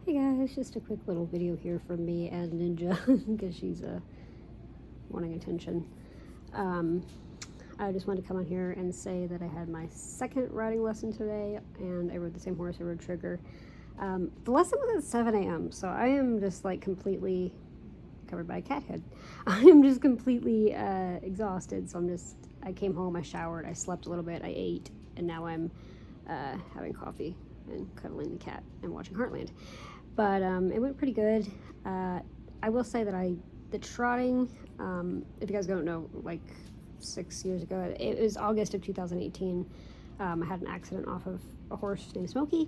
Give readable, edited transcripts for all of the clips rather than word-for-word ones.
Hey guys, just a quick little video here from me and Ninja because she's wanting attention. I just wanted to come on here and say that I had my second riding lesson today and I rode the same horse. I rode Trigger. The lesson was at 7 a.m. so I am just like completely covered by a cat head. I am just completely exhausted, so I came home, I showered, I slept a little bit, I ate, and now I'm having coffee and cuddling the cat and watching Heartland. But it went pretty good. I will say that the trotting, if you guys don't know, like 6 years ago, it was August of 2018. I had an accident off of a horse named Smokey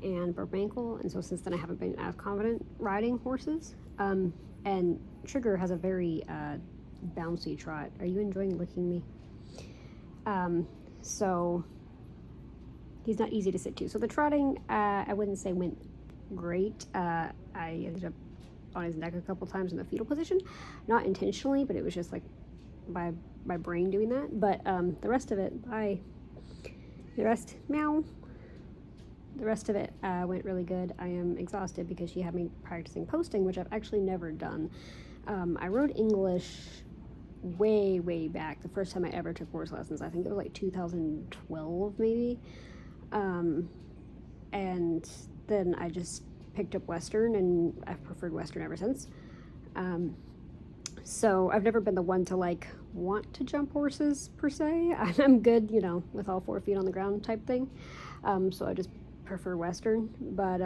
and broke my ankle, and so since then I haven't been as confident riding horses. And Trigger has a very bouncy trot. Are you enjoying licking me? So he's not easy to sit to. So the trotting, I wouldn't say went great. I ended up on his neck a couple times in the fetal position, not intentionally, but it was just like by my brain doing that. But the rest of it, the rest of it went really good. I am exhausted because she had me practicing posting, which I've actually never done. I rode English way back. The first time I ever took horse lessons, I think it was like 2012 maybe. And then I just picked up Western, and I've preferred Western ever since. So I've never been the one to like want to jump horses per se. I'm good, with all 4 feet on the ground type thing. So I just prefer Western. But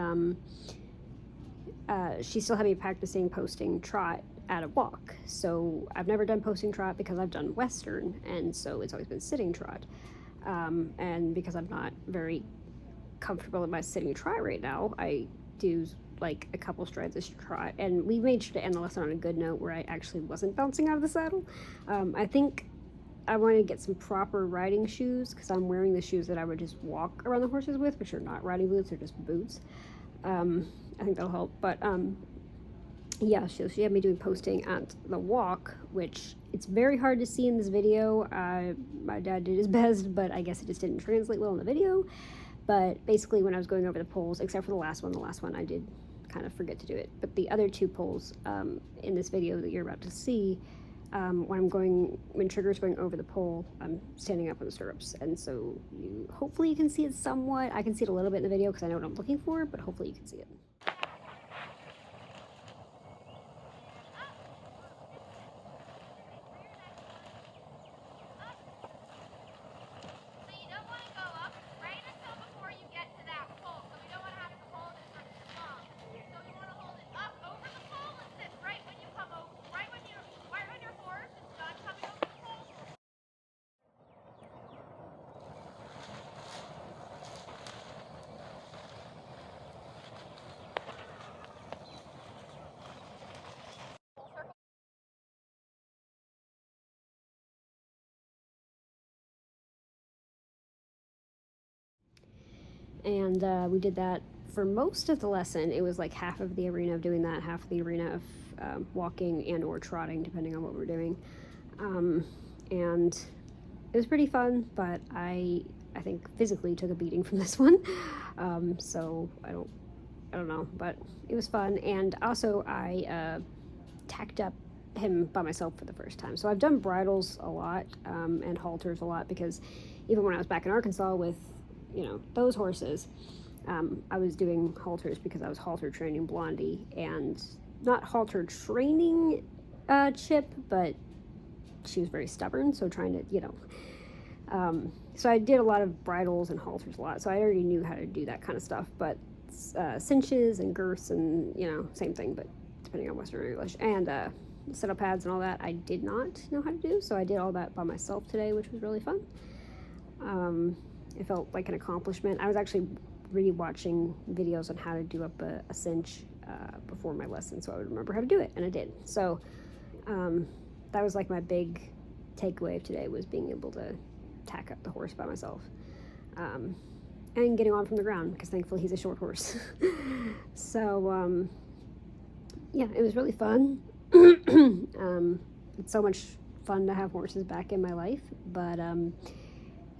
she still had me practicing posting trot at a walk. So I've never done posting trot because I've done Western, and so it's always been sitting trot. And because I'm not very comfortable in my sitting trot right now, I do like a couple strides of trot, and we made sure to end the lesson on a good note where I actually wasn't bouncing out of the saddle. I think I wanted to get some proper riding shoes because I'm wearing the shoes that I would just walk around the horses with, which are not riding boots, they're just boots. I think that'll help. But yeah, she had me doing posting at the walk, which it's very hard to see in this video. My dad did his best, but I guess it just didn't translate well in the video. But basically when I was going over the poles, except for the last one I did kind of forget to do it. But the other 2 poles in this video that you're about to see, when Trigger's going over the pole, I'm standing up on the stirrups. And so hopefully you can see it somewhat. I can see it a little bit in the video because I know what I'm looking for, but hopefully you can see it. And we did that for most of the lesson. It was like half of the arena of doing that, half of the arena of walking and or trotting, depending on what we're doing. And it was pretty fun, but I think physically took a beating from this one. So I don't know, but it was fun. And also I tacked up him by myself for the first time. So I've done bridles a lot and halters a lot, because even when I was back in Arkansas with those horses, I was doing halters because I was halter training Blondie, and not halter training Chip, but she was very stubborn, so trying to so I did a lot of bridles and halters a lot, so I already knew how to do that kind of stuff. But cinches and girths and same thing, but depending on Western or English, and setup pads and all that, I did not know how to do, so I did all that by myself today, which was really fun. It felt like an accomplishment. I was actually re-watching videos on how to do up a cinch before my lesson, so I would remember how to do it, and I did. So that was like my big takeaway of today, was being able to tack up the horse by myself, and getting on from the ground, because thankfully he's a short horse. So yeah, it was really fun. It's so much fun to have horses back in my life, but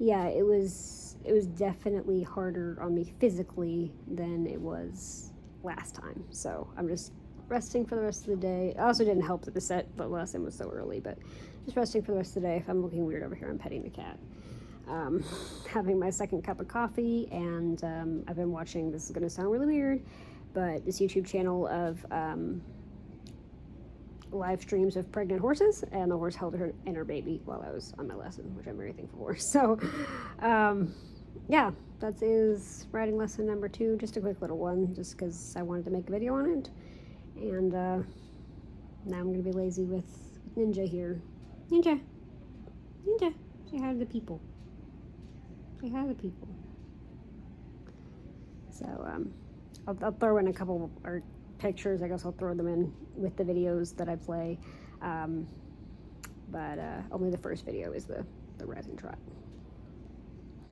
yeah, it was definitely harder on me physically than it was last time. So I'm just resting for the rest of the day. It also didn't help that the lesson was so early, but just resting for the rest of the day. If I'm looking weird over here, I'm petting the cat. Having my second cup of coffee, and I've been watching, this is going to sound really weird, but this YouTube channel of live streams of pregnant horses, and the horse held her and her baby while I was on my lesson, which I'm very thankful for. So yeah, that is riding lesson number 2, just a quick little one, just because I wanted to make a video on it. And now I'm gonna be lazy with Ninja here. Ninja, say hi to the people. Say hi to the people. So I'll throw in a couple or pictures. I guess I'll throw them in with the videos that I play, but only the first video is the rising trot.